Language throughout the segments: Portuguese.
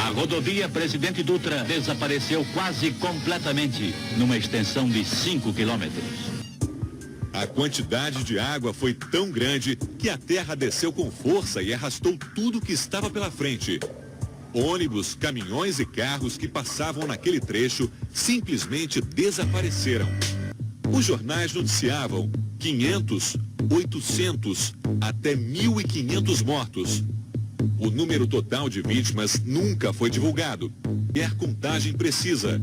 A rodovia Presidente Dutra desapareceu quase completamente, numa extensão de 5 quilômetros. A quantidade de água foi tão grande que a terra desceu com força e arrastou tudo que estava pela frente. Ônibus, caminhões e carros que passavam naquele trecho simplesmente desapareceram. Os jornais noticiavam 500, 800, até 1.500 mortos. O número total de vítimas nunca foi divulgado. Quer contagem precisa.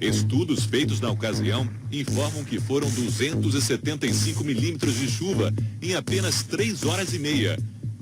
Estudos feitos na ocasião informam que foram 275 milímetros de chuva em apenas 3 horas e meia.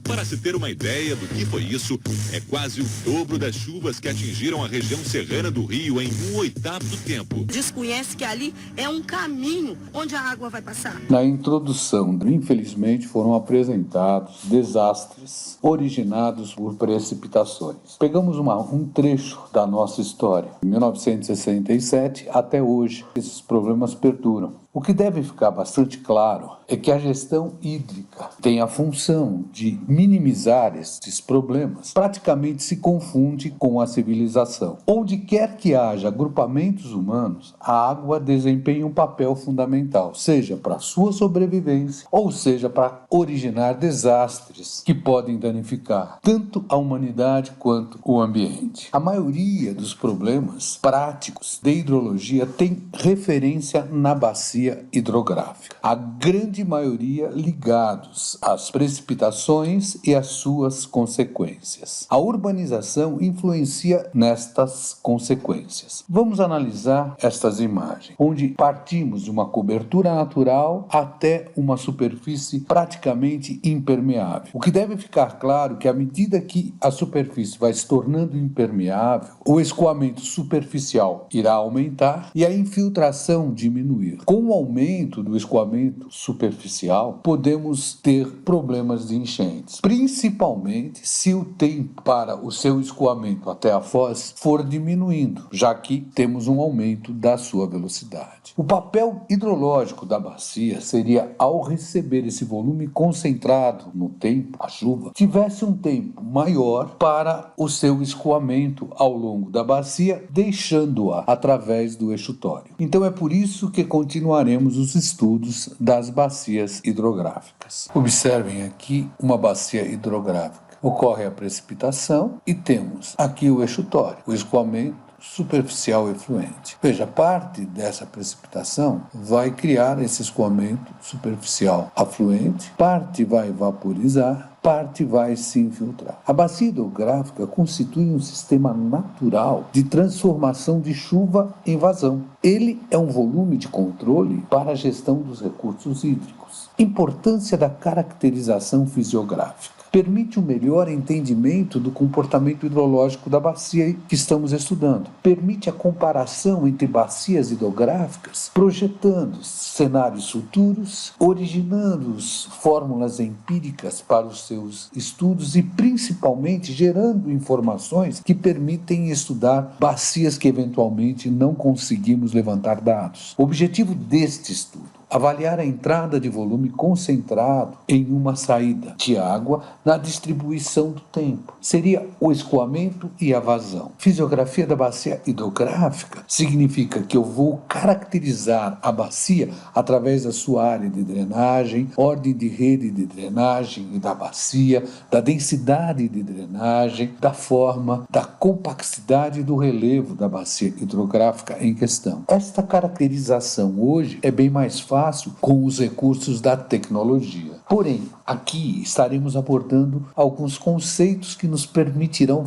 Para se ter uma ideia do que foi isso, é quase o dobro das chuvas que atingiram a região serrana do Rio em 1/8 do tempo. Desconhece que ali é um caminho onde a água vai passar. Na introdução, infelizmente, foram apresentados desastres originados por precipitações. Pegamos um trecho da nossa história. Em 1967 até hoje, esses problemas perduram. O que deve ficar bastante claro é que a gestão hídrica tem a função de minimizar esses problemas. Praticamente se confunde com a civilização. Onde quer que haja agrupamentos humanos, a água desempenha um papel fundamental, seja para a sua sobrevivência ou seja para originar desastres que podem danificar tanto a humanidade quanto o ambiente. A maioria dos problemas práticos de hidrologia tem referência na bacia hidrográfica. A grande maioria ligados às precipitações e às suas consequências. A urbanização influencia nestas consequências. Vamos analisar estas imagens, onde partimos de uma cobertura natural até uma superfície praticamente impermeável. O que deve ficar claro é que à medida que a superfície vai se tornando impermeável, o escoamento superficial irá aumentar e a infiltração diminuir. Com o aumento do escoamento superficial, podemos ter problemas de enchentes, principalmente se o tempo para o seu escoamento até a foz for diminuindo, já que temos um aumento da sua velocidade. O papel hidrológico da bacia seria, ao receber esse volume concentrado no tempo, a chuva, tivesse um tempo maior para o seu escoamento ao longo da bacia, deixando-a através do estuário. Então é por isso que continuaremos os estudos das bacias hidrográficas. Observem aqui uma bacia hidrográfica. Ocorre a precipitação e temos aqui o estuário, o escoamento superficial efluente. Veja, parte dessa precipitação vai criar esse escoamento superficial afluente, parte vai vaporizar, parte vai se infiltrar. A bacia hidrográfica constitui um sistema natural de transformação de chuva em vazão. Ele é um volume de controle para a gestão dos recursos hídricos. Importância da caracterização fisiográfica. Permite um melhor entendimento do comportamento hidrológico da bacia que estamos estudando. Permite a comparação entre bacias hidrográficas, projetando cenários futuros, originando fórmulas empíricas para os seus estudos e, principalmente, gerando informações que permitem estudar bacias que, eventualmente, não conseguimos levantar dados. O objetivo deste estudo: avaliar a entrada de volume concentrado em uma saída de água na distribuição do tempo. Seria o escoamento e a vazão. Fisiografia da bacia hidrográfica significa que eu vou caracterizar a bacia através da sua área de drenagem, ordem de rede de drenagem e da bacia, da densidade de drenagem, da forma, da compaxidade do relevo da bacia hidrográfica em questão. Esta caracterização hoje é bem mais fácil com os recursos da tecnologia. Porém, aqui estaremos abordando alguns conceitos que nos permitirão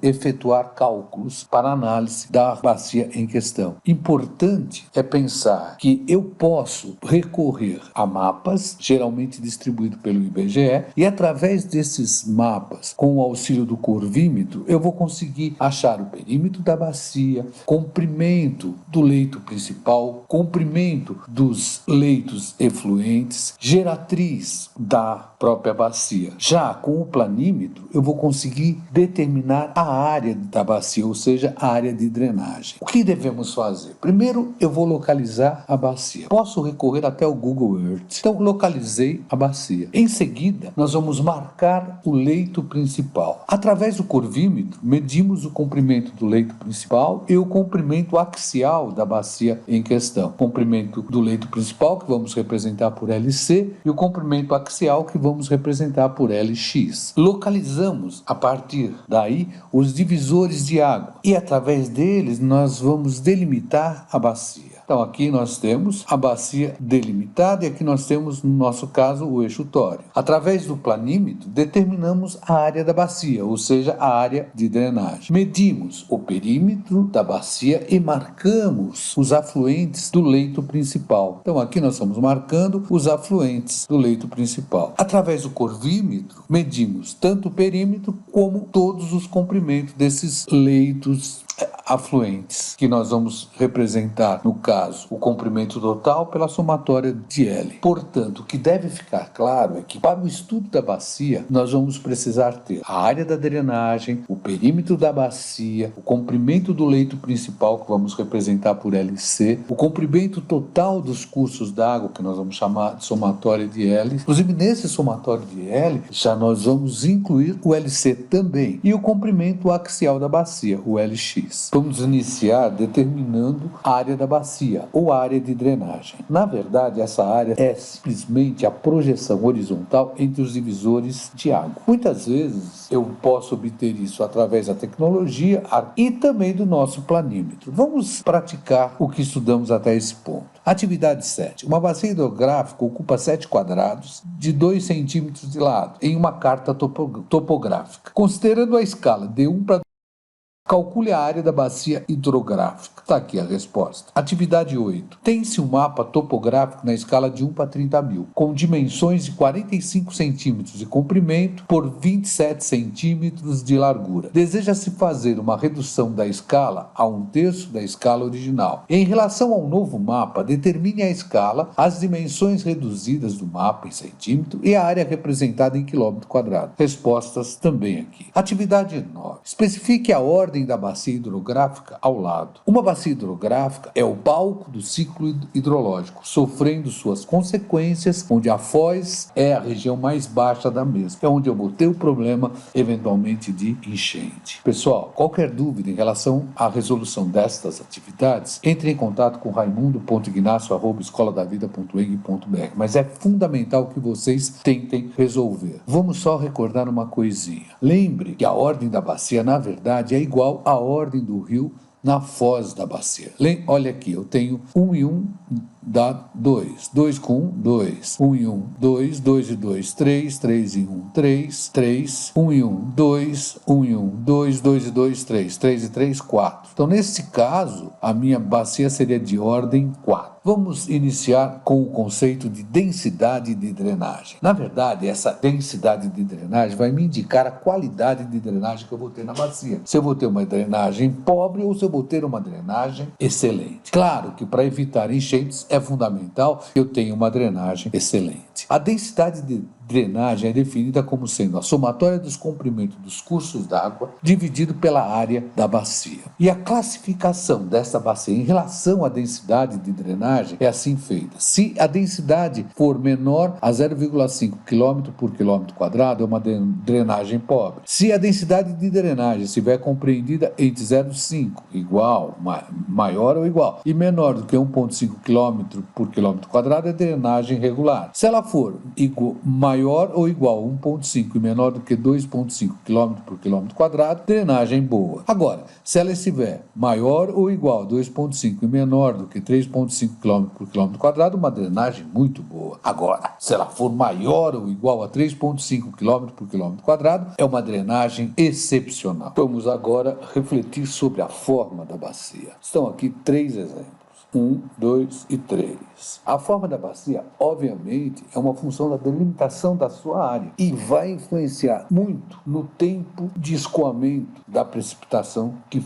efetuar cálculos para análise da bacia em questão. Importante é pensar que eu posso recorrer a mapas, geralmente distribuídos pelo IBGE, e através desses mapas, com o auxílio do curvímetro, eu vou conseguir achar o perímetro da bacia, comprimento do leito principal, comprimento dos leitos efluentes, geratriz matriz da própria bacia. Já com o planímetro, eu vou conseguir determinar a área da bacia, ou seja, a área de drenagem. O que devemos fazer? Primeiro, eu vou localizar a bacia. Posso recorrer até o Google Earth. Então, localizei a bacia. Em seguida, nós vamos marcar o leito principal. Através do curvímetro, medimos o comprimento do leito principal e o comprimento axial da bacia em questão. Comprimento do leito principal, que vamos representar por LC, e o comprimento axial, que vamos representar por LX. Localizamos, a partir daí, os divisores de água e, através deles, nós vamos delimitar a bacia. Então, aqui nós temos a bacia delimitada e aqui nós temos, no nosso caso, o eixo tório. Através do planímetro, determinamos a área da bacia, ou seja, a área de drenagem. Medimos o perímetro da bacia e marcamos os afluentes do leito principal. Então, aqui nós estamos marcando os afluentes do leito principal. Através do curvímetro, medimos tanto o perímetro como todos os comprimentos desses leitos afluentes, que nós vamos representar, no caso, o comprimento total pela somatória de L. Portanto, o que deve ficar claro é que, para o estudo da bacia, nós vamos precisar ter a área da drenagem, o perímetro da bacia, o comprimento do leito principal, que vamos representar por LC, o comprimento total dos cursos d'água, que nós vamos chamar de somatória de L. Inclusive, nesse somatório de L, já nós vamos incluir o LC também, e o comprimento axial da bacia, o LX. Vamos iniciar determinando a área da bacia, ou área de drenagem. Na verdade, essa área é simplesmente a projeção horizontal entre os divisores de água. Muitas vezes eu posso obter isso através da tecnologia e também do nosso planímetro. Vamos praticar o que estudamos até esse ponto. Atividade 7. Uma bacia hidrográfica ocupa 7 quadrados de 2 centímetros de lado em uma carta topográfica. Considerando a escala de 1 para calcule a área da bacia hidrográfica. Está aqui a resposta. Atividade 8. Tem-se um mapa topográfico na escala de 1 para 30.000, com dimensões de 45 centímetros de comprimento por 27 centímetros de largura. Deseja-se fazer uma redução da escala a 1/3 da escala original. Em relação ao novo mapa, determine a escala, as dimensões reduzidas do mapa em centímetro e a área representada em quilômetro quadrado. Respostas também aqui. Atividade 9. Especifique a ordem da bacia hidrográfica ao lado. Uma bacia hidrográfica é o palco do ciclo hidrológico, sofrendo suas consequências, onde a foz é a região mais baixa da mesma. É onde eu botei o problema, eventualmente, de enchente. Pessoal, qualquer dúvida em relação à resolução destas atividades, entre em contato com raimundo.ignacio@escoladavida.eng.br, mas é fundamental que vocês tentem resolver. Vamos só recordar uma coisinha. Lembre que a ordem da bacia, na verdade, é igual à ordem do rio na foz da bacia. Olha aqui, eu tenho 1 e 1 dá 2, 2 com 1, 2, 1 e 1, 2, 2 e 2, 3, 3 e 1, 3, 3, 1 e 1, 2, 1 e 1, 2, 2 e 2, 3, 3 e 3, 4. Então, nesse caso, a minha bacia seria de ordem 4. Vamos iniciar com o conceito de densidade de drenagem. Na verdade, essa densidade de drenagem vai me indicar a qualidade de drenagem que eu vou ter na bacia. Se eu vou ter uma drenagem pobre ou se eu vou ter uma drenagem excelente. Claro que para evitar enchentes é fundamental que eu tenha uma drenagem excelente. A densidade de drenagem é definida como sendo a somatória dos comprimentos dos cursos d'água dividido pela área da bacia. E a classificação dessa bacia em relação à densidade de drenagem é assim feita. Se a densidade for menor a 0,5 km por quilômetro quadrado, é uma drenagem pobre. Se a densidade de drenagem estiver compreendida entre 0,5 igual, maior ou igual, e menor do que 1,5 km por quilômetro quadrado, é drenagem regular. Se ela for maior ou igual a 1,5 e menor do que 2,5 km por quilômetro quadrado, drenagem boa. Agora, se ela estiver maior ou igual a 2,5 e menor do que 3,5 km por quilômetro quadrado, uma drenagem muito boa. Agora, se ela for maior ou igual a 3,5 km por quilômetro quadrado, é uma drenagem excepcional. Vamos agora refletir sobre a forma da bacia. Estão aqui 3 exemplos. 1, 2 e 3. A forma da bacia, obviamente, é uma função da delimitação da sua área e vai influenciar muito no tempo de escoamento da precipitação que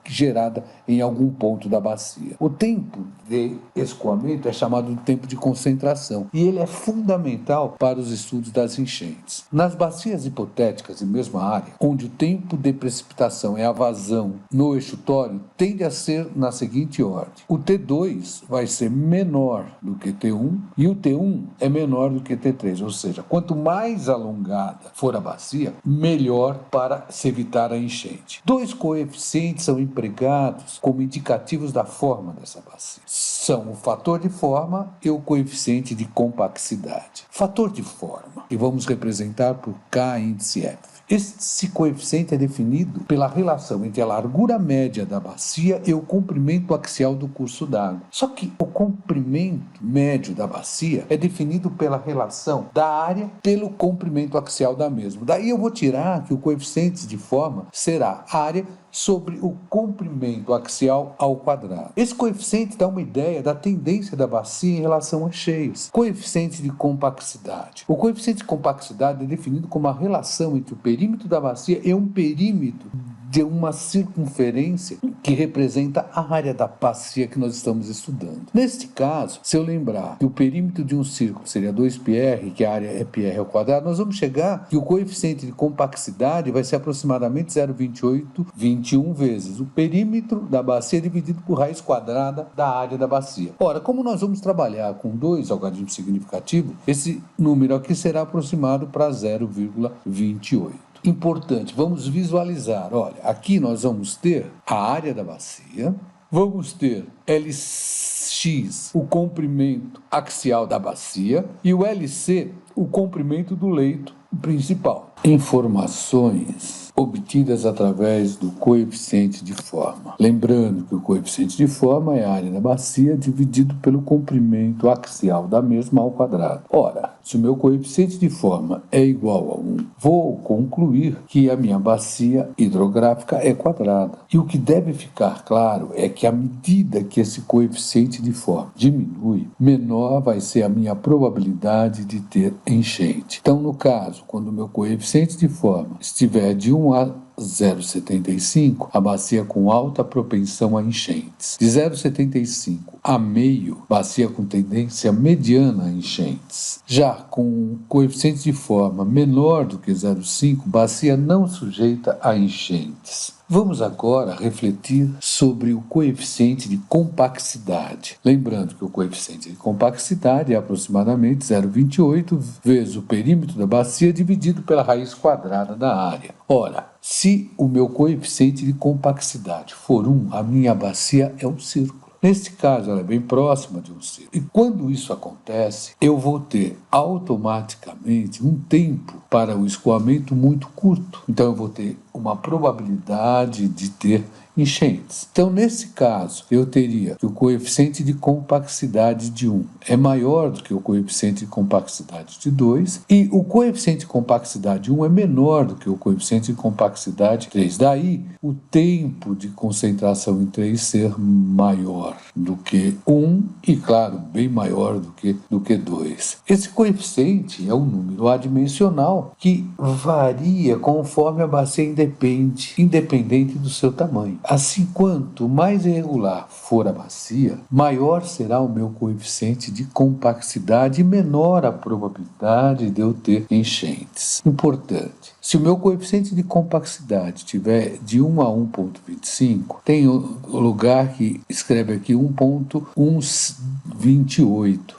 gerada em algum ponto da bacia. O tempo de escoamento é chamado de tempo de concentração e ele é fundamental para os estudos das enchentes. Nas bacias hipotéticas de mesma área, onde o tempo de precipitação é a vazão no eixo tório, tende a ser na seguinte ordem. O T2 vai ser menor do que T1 e o T1 é menor do que T3, ou seja, quanto mais alongada for a bacia, melhor para se evitar a enchente. Dois coeficientes são empregados como indicativos da forma dessa bacia. São o fator de forma e o coeficiente de compaxidade. Fator de forma, que vamos representar por K índice F. Esse coeficiente é definido pela relação entre a largura média da bacia e o comprimento axial do curso d'água. Só que o comprimento médio da bacia é definido pela relação da área pelo comprimento axial da mesma. Daí eu vou tirar que o coeficiente de forma será área sobre o comprimento axial ao quadrado. Esse coeficiente dá uma ideia da tendência da bacia em relação às cheias. Coeficiente de compaxidade. O coeficiente de compaxidade é definido como a relação entre o perímetro da bacia e um perímetro de uma circunferência que representa a área da bacia que nós estamos estudando. Neste caso, se eu lembrar que o perímetro de um círculo seria 2πr, que a área é πr ao quadrado, nós vamos chegar que o coeficiente de compaxidade vai ser aproximadamente 0,2821 vezes o perímetro da bacia dividido por raiz quadrada da área da bacia. Ora, como nós vamos trabalhar com dois algarismos significativos, esse número aqui será aproximado para 0,28. Importante, vamos visualizar, olha, aqui nós vamos ter a área da bacia, vamos ter Lx, o comprimento axial da bacia, e o Lc, o comprimento do leito principal. Informações obtidas através do coeficiente de forma. Lembrando que o coeficiente de forma é a área da bacia dividido pelo comprimento axial da mesma ao quadrado. Ora, se o meu coeficiente de forma é igual a 1, vou concluir que a minha bacia hidrográfica é quadrada. E o que deve ficar claro é que à medida que esse coeficiente de forma diminui, menor vai ser a minha probabilidade de ter enchente. Então, no caso, quando o meu coeficiente de forma estiver de 1 a 0,75, a bacia com alta propensão a enchentes. De 0,75 a meio, bacia com tendência mediana a enchentes. Já com coeficiente de forma menor do que 0,5, bacia não sujeita a enchentes. Vamos agora refletir sobre o coeficiente de compaxidade. Lembrando que o coeficiente de compaxidade é aproximadamente 0,28 vezes o perímetro da bacia dividido pela raiz quadrada da área. Ora, se o meu coeficiente de compaxidade for 1, a minha bacia é um círculo. Neste caso, ela é bem próxima de um círculo. E quando isso acontece, eu vou ter automaticamente um tempo para o escoamento muito curto. Então, eu vou ter uma probabilidade de ter enchentes. Então, nesse caso, eu teria que o coeficiente de compaxidade de 1 é maior do que o coeficiente de compaxidade de 2 e o coeficiente de compaxidade de 1 é menor do que o coeficiente de compaxidade de 3. Daí, o tempo de concentração em 3 ser maior do que 1 e, claro, bem maior do que 2. Esse coeficiente é um número adimensional que varia conforme a bacia independente do seu tamanho. Assim, quanto mais irregular for a bacia, maior será o meu coeficiente de compaxidade e menor a probabilidade de eu ter enchentes. Importante, se o meu coeficiente de compaxidade tiver de 1 a 1,25, tem o lugar que escreve aqui 1,128.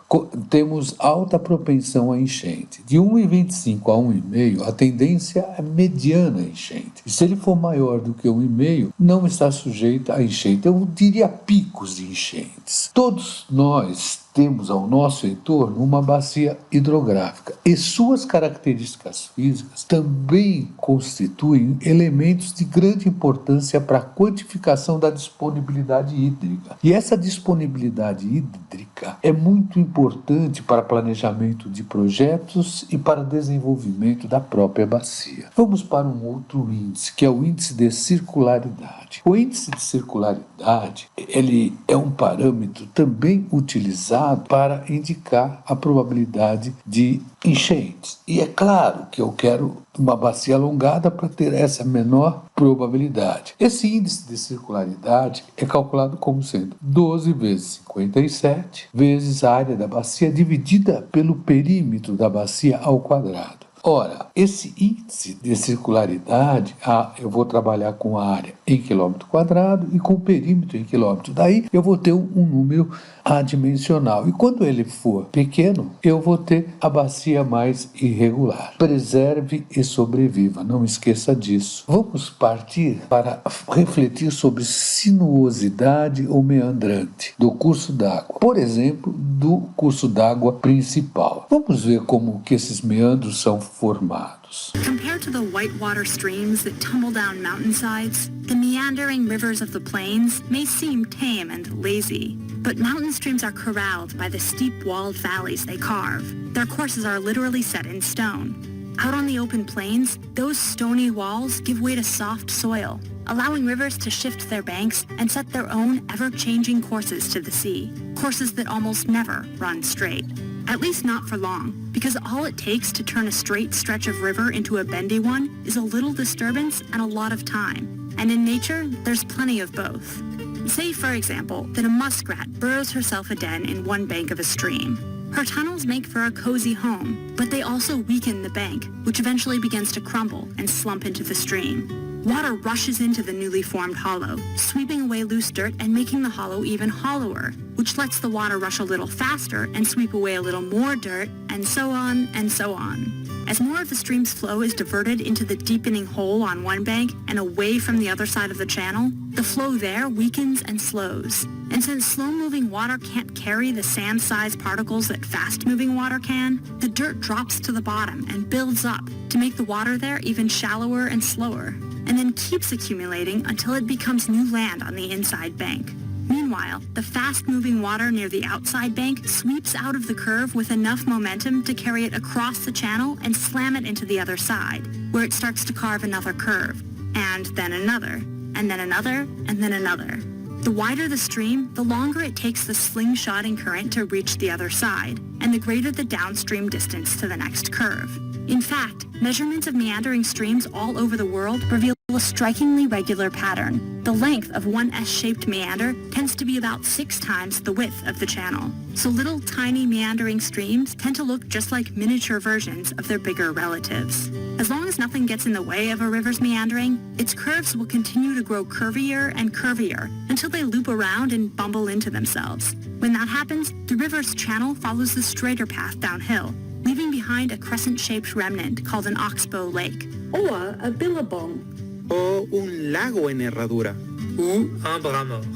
Temos alta propensão a enchente. De 1,25 a 1,5, a tendência é mediana a enchente. E se ele for maior do que 1,5, não está sujeito a enchente. Eu diria picos de enchentes. Todos nós temos ao nosso entorno uma bacia hidrográfica e suas características físicas também constituem elementos de grande importância para a quantificação da disponibilidade hídrica. E essa disponibilidade hídrica é muito importante para planejamento de projetos e para desenvolvimento da própria bacia. Vamos para um outro índice, que é o índice de circularidade. O índice de circularidade, ele é um parâmetro também utilizado usado para indicar a probabilidade de enchentes. E é claro que eu quero uma bacia alongada para ter essa menor probabilidade. Esse índice de circularidade é calculado como sendo 12 vezes 57 vezes a área da bacia dividida pelo perímetro da bacia ao quadrado. Ora, esse índice de circularidade, eu vou trabalhar com a área em quilômetro quadrado e com o perímetro em quilômetro. Daí eu vou ter um número adimensional. E quando ele for pequeno, eu vou ter a bacia mais irregular. Preserve e sobreviva, não esqueça disso. Vamos partir para refletir sobre sinuosidade ou meandrante do curso d'água. Por exemplo, do curso d'água principal. Vamos ver como que esses meandros são formados. Compared to the whitewater streams that tumble down mountainsides, the meandering rivers of the plains may seem tame and lazy. But mountain streams are corralled by the steep walled valleys they carve. Their courses are literally set in stone. Out on the open plains, those stony walls give way to soft soil, allowing rivers to shift their banks and set their own ever-changing courses to the sea, courses that almost never run straight. At least not for long, because all it takes to turn a straight stretch of river into a bendy one is a little disturbance and a lot of time. And in nature, there's plenty of both. Say, for example, that a muskrat burrows herself a den in one bank of a stream. Her tunnels make for a cozy home, but they also weaken the bank, which eventually begins to crumble and slump into the stream. Water rushes into the newly formed hollow, sweeping away loose dirt and making the hollow even hollower, which lets the water rush a little faster and sweep away a little more dirt, and so on and so on. As more of the stream's flow is diverted into the deepening hole on one bank and away from the other side of the channel, the flow there weakens and slows. And since slow-moving water can't carry the sand-sized particles that fast-moving water can, the dirt drops to the bottom and builds up to make the water there even shallower and slower, and then keeps accumulating until it becomes new land on the inside bank. Meanwhile, the fast-moving water near the outside bank sweeps out of the curve with enough momentum to carry it across the channel and slam it into the other side, where it starts to carve another curve, and then another, and then another, and then another. The wider the stream, the longer it takes the slingshotting current to reach the other side, and the greater the downstream distance to the next curve. In fact, measurements of meandering streams all over the world reveal a strikingly regular pattern. The length of one S-shaped meander tends to be about 6 times the width of the channel. So little tiny meandering streams tend to look just like miniature versions of their bigger relatives. As long as nothing gets in the way of a river's meandering, its curves will continue to grow curvier and curvier until they loop around and bumble into themselves. When that happens, the river's channel follows the straighter path downhill, leaving behind a crescent-shaped remnant called an oxbow lake. Or a billabong. O un lago en herradura. Ou un bras mort.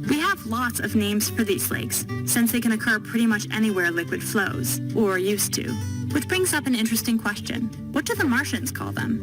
We have lots of names for these lakes, since they can occur pretty much anywhere liquid flows, or used to. Which brings up an interesting question. What do the Martians call them?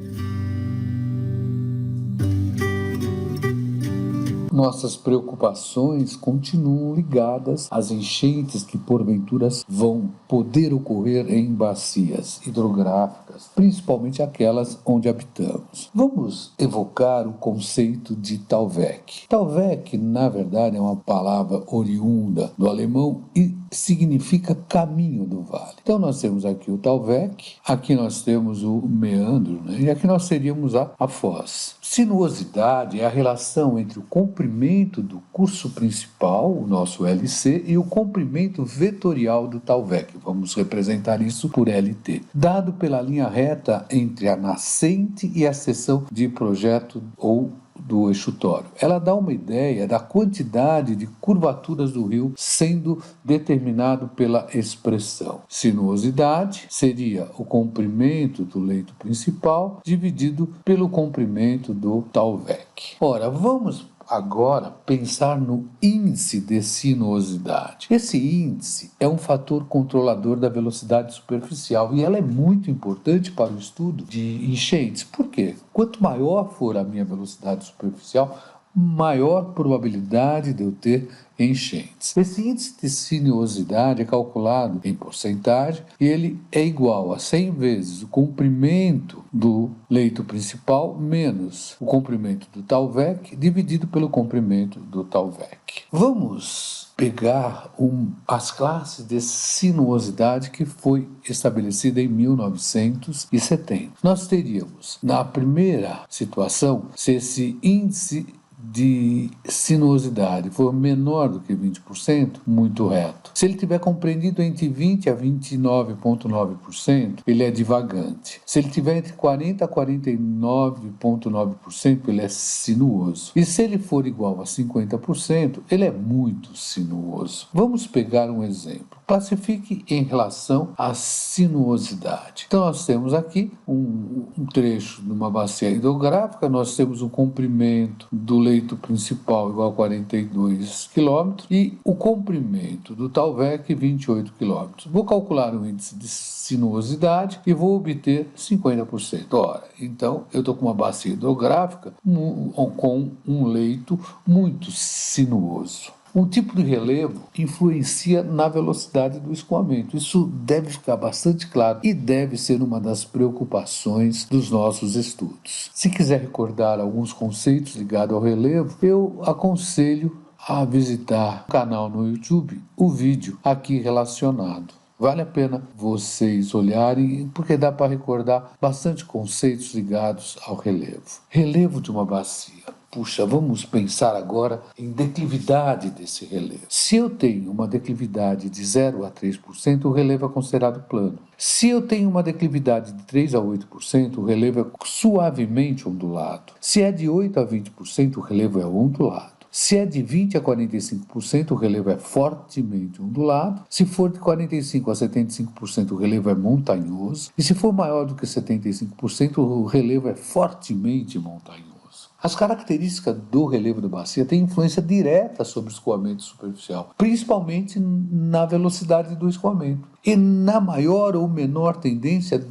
Nossas preocupações continuam ligadas às enchentes que porventura vão poder ocorrer em bacias hidrográficas, principalmente aquelas onde habitamos. Vamos evocar o conceito de Thalweg. Thalweg, na verdade, é uma palavra oriunda do alemão e significa caminho do vale. Então nós temos aqui o Thalweg, aqui nós temos o meandro, né? E aqui nós teríamos a foz. Sinuosidade é a relação entre o comprimento do curso principal, o nosso LC, e o comprimento vetorial do Thalweg. Vamos representar isso por LT, dado pela linha reta entre a nascente e a seção de projeto ou do eixo tório. Ela dá uma ideia da quantidade de curvaturas do rio sendo determinado pela expressão. Sinuosidade seria o comprimento do leito principal dividido pelo comprimento do Thalweg. Ora, vamos agora pensar no índice de sinuosidade. Esse índice é um fator controlador da velocidade superficial e ela é muito importante para o estudo de enchentes. Por quê? Quanto maior for a minha velocidade superficial, maior probabilidade de eu ter enchentes. Esse índice de sinuosidade é calculado em porcentagem e ele é igual a 100 vezes o comprimento do leito principal menos o comprimento do Thalweg dividido pelo comprimento do Thalweg. Vamos pegar as classes de sinuosidade que foi estabelecida em 1970. Nós teríamos, na primeira situação, se esse índice de sinuosidade for menor do que 20%, muito reto. Se ele tiver compreendido entre 20% a 29,9%, ele é divagante. Se ele tiver entre 40% a 49,9%, ele é sinuoso. E se ele for igual a 50%, ele é muito sinuoso. Vamos pegar um exemplo. Classifique em relação à sinuosidade. Então, nós temos aqui um trecho de uma bacia hidrográfica, nós temos um comprimento do leito principal igual a 42 km e o comprimento do Thalweg 28 km. Vou calcular o índice de sinuosidade e vou obter 50%. Ora, então eu estou com uma bacia hidrográfica com um leito muito sinuoso. O tipo de relevo influencia na velocidade do escoamento. Isso deve ficar bastante claro e deve ser uma das preocupações dos nossos estudos. Se quiser recordar alguns conceitos ligados ao relevo, eu aconselho a visitar o canal no YouTube, o vídeo aqui relacionado. Vale a pena vocês olharem, porque dá para recordar bastante conceitos ligados ao relevo. Relevo de uma bacia. Puxa, vamos pensar agora em declividade desse relevo. Se eu tenho uma declividade de 0 a 3%, o relevo é considerado plano. Se eu tenho uma declividade de 3 a 8%, o relevo é suavemente ondulado. Se é de 8 a 20%, o relevo é ondulado. Se é de 20% a 45%, o relevo é fortemente ondulado. Se for de 45% a 75%, o relevo é montanhoso. E se for maior do que 75%, o relevo é fortemente montanhoso. As características do relevo da bacia têm influência direta sobre o escoamento superficial, principalmente na velocidade do escoamento e na maior ou menor tendência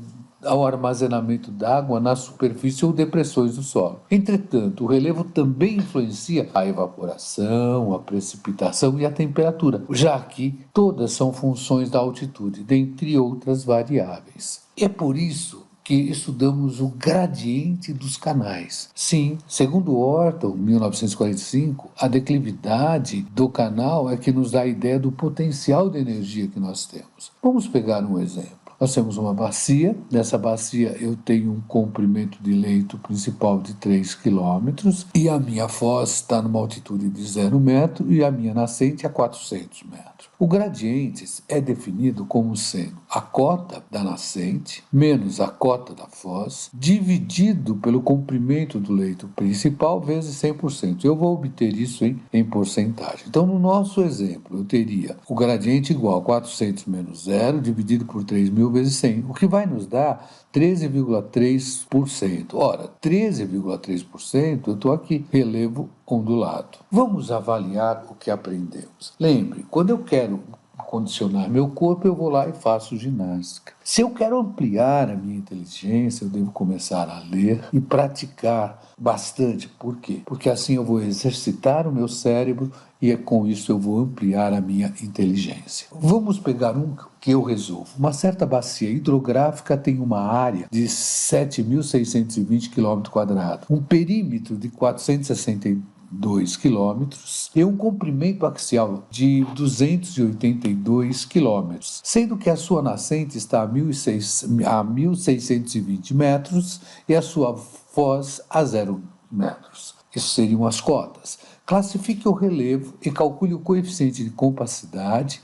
ao armazenamento d'água na superfície ou depressões do solo. Entretanto, o relevo também influencia a evaporação, a precipitação e a temperatura, já que todas são funções da altitude, dentre outras variáveis. É por isso que estudamos o gradiente dos canais. Sim, segundo Orton, 1945, a declividade do canal é que nos dá a ideia do potencial de energia que nós temos. Vamos pegar um exemplo. Nós temos uma bacia, nessa bacia eu tenho um comprimento de leito principal de 3 km e a minha foz está numa altitude de 0 metro e a minha nascente a 400 metros. O gradiente é definido como sendo a cota da nascente menos a cota da foz dividido pelo comprimento do leito principal vezes 100%. Eu vou obter isso em porcentagem. Então, no nosso exemplo, eu teria o gradiente igual a 400 menos 0 dividido por 3.000 vezes 100, o que vai nos dar 13,3%. Ora, 13,3% eu estou aqui, relevo ondulado. Vamos avaliar o que aprendemos. Lembre, quando eu quero condicionar meu corpo, eu vou lá e faço ginástica. Se eu quero ampliar a minha inteligência, eu devo começar a ler e praticar bastante. Por quê? Porque assim eu vou exercitar o meu cérebro e com isso eu vou ampliar a minha inteligência. Vamos pegar um que eu resolvo. Uma certa bacia hidrográfica tem uma área de 7.620 km², um perímetro de 462 quilômetros e um comprimento axial de 282 quilômetros, sendo que a sua nascente está a 1.620 metros e a sua foz a 0 metros. Isso seriam as cotas. Classifique o relevo e calcule o coeficiente de compacidade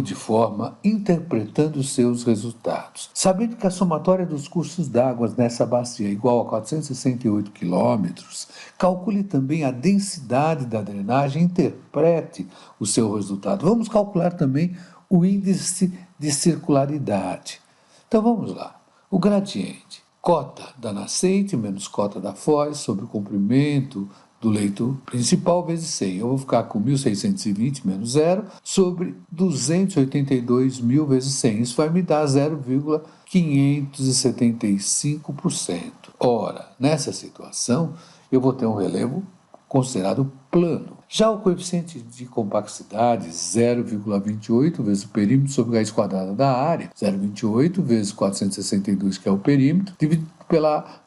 de forma interpretando os seus resultados. Sabendo que a somatória dos cursos d'água nessa bacia é igual a 468 quilômetros, calcule também a densidade da drenagem e interprete o seu resultado. Vamos calcular também o índice de circularidade. Então vamos lá. O gradiente, cota da nascente menos cota da foz sobre o comprimento do leito principal vezes 100. Eu vou ficar com 1.620 menos 0 sobre 282.000 vezes 100. Isso vai me dar 0,575%. Ora, nessa situação, eu vou ter um relevo considerado plano. Já o coeficiente de complexidade, 0,28 vezes o perímetro sobre a raiz quadrada da área, 0,28 vezes 462, que é o perímetro, dividido pela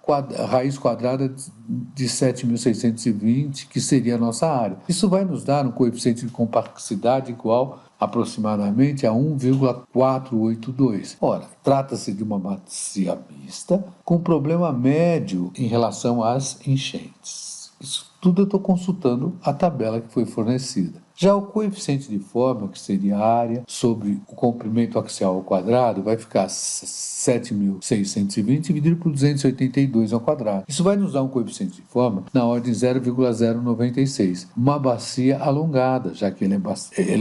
raiz quadrada de 7.620, que seria a nossa área. Isso vai nos dar um coeficiente de complexidade igual aproximadamente a 1,482. Ora, trata-se de uma bacia mista com problema médio em relação às enchentes. Isso tudo eu estou consultando a tabela que foi fornecida. Já o coeficiente de forma, que seria a área sobre o comprimento axial ao quadrado, vai ficar 7.620 dividido por 282 ao quadrado. Isso vai nos dar um coeficiente de forma na ordem 0,096. Uma bacia alongada, já que ele é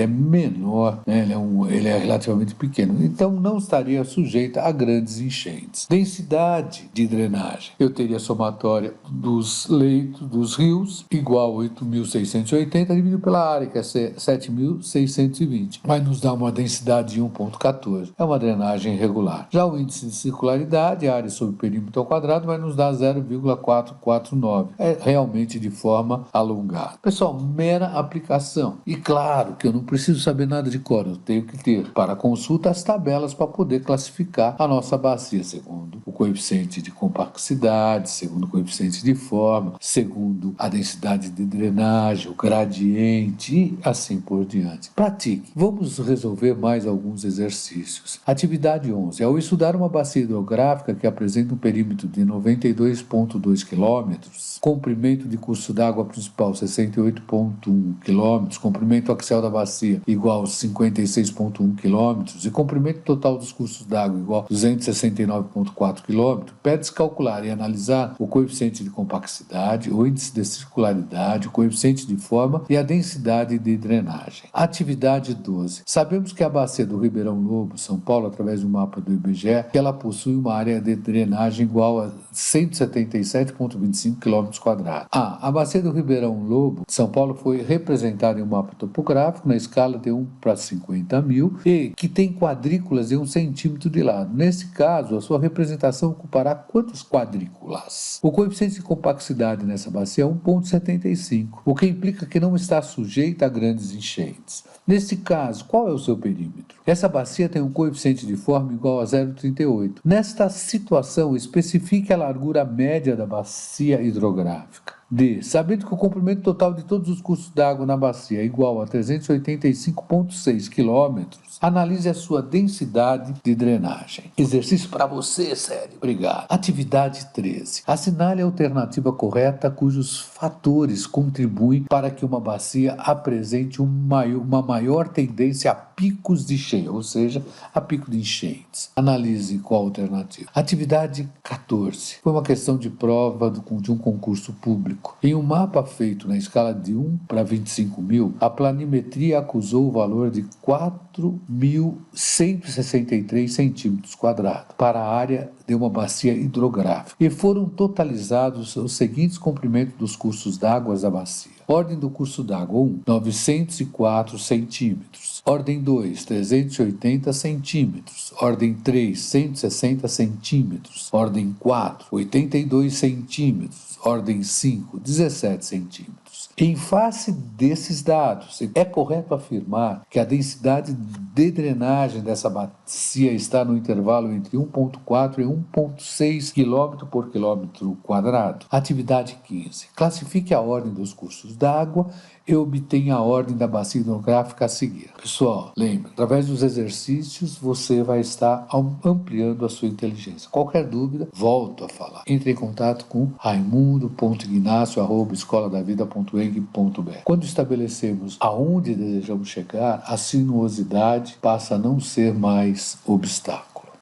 menor, né? ele é relativamente pequeno. Então não estaria sujeita a grandes enchentes. Densidade de drenagem. Eu teria a somatória dos leitos dos rios igual a 8.680 dividido pela área, que é 7.620. Vai nos dar uma densidade de 1,14. É uma drenagem regular. Já o índice de circularidade, a área sobre o perímetro ao quadrado, vai nos dar 0,449. É realmente de forma alongada. Pessoal, mera aplicação. E claro que eu não preciso saber nada de cor, eu tenho que ter para consulta as tabelas para poder classificar a nossa bacia, segundo o coeficiente de complexidade, segundo o coeficiente de forma, segundo a densidade de drenagem, o gradiente e assim por diante. Pratique. Vamos resolver mais alguns exercícios. Atividade 11. Ao estudar uma bacia hidrográfica que apresenta um perímetro de 92,2 km, comprimento de curso d'água principal 68,1 km, comprimento axial da bacia igual a 56,1 km e comprimento total dos cursos d'água igual a 269,4 km, pede-se calcular e analisar o coeficiente de complexidade, o índice de circularidade, o coeficiente de forma e a densidade de drenagem. Atividade 12. Sabemos que a bacia do Ribeirão Lobo, São Paulo, através do mapa do IBGE, que ela possui uma área de drenagem igual a 177,25 km². A bacia do Ribeirão Lobo, São Paulo, foi representada em um mapa topográfico na escala de 1:50.000 e que tem quadrículas de 1 centímetro de lado. Nesse caso, a sua representação ocupará quantas quadrículas? O coeficiente de complexidade nessa bacia é 1,75, o que implica que não está sujeita a grandes enchentes. Neste caso, qual é o seu perímetro? Essa bacia tem um coeficiente de forma igual a 0,38. Nesta situação, especifique a largura média da bacia hidrográfica. D. Sabendo que o comprimento total de todos os cursos d'água na bacia é igual a 385,6 km, analise a sua densidade de drenagem. Exercício para você, sério. Obrigado. Atividade 13. Assinale a alternativa correta cujos fatores contribuem para que uma bacia apresente uma maior tendência a picos de cheia, ou seja, a pico de enchentes. Analise qual alternativa. Atividade 14. Foi uma questão de prova de um concurso público. Em um mapa feito na escala de 1 para 25.000, a planimetria acusou o valor de 4.163 centímetros quadrados para a área de uma bacia hidrográfica e foram totalizados os seguintes comprimentos dos cursos d'água da bacia. Ordem do curso d'água 1, 904 centímetros. Ordem 2, 380 centímetros. Ordem 3, 160 centímetros. Ordem 4, 82 centímetros. Ordem 5, 17 centímetros. Em face desses dados, é correto afirmar que a densidade de drenagem dessa bacia está no intervalo entre 1,4 e 1,6 km por quilômetro quadrado. Atividade 15. Classifique a ordem dos cursos d'água e obtenha a ordem da bacia hidrográfica a seguir. Pessoal, lembre, através dos exercícios você vai estar ampliando a sua inteligência. Qualquer dúvida, volto a falar. Entre em contato com raimundo.ignacio@escoladavida.eng.br. Quando estabelecemos aonde desejamos chegar, a sinuosidade passa a não ser mais obstáculo.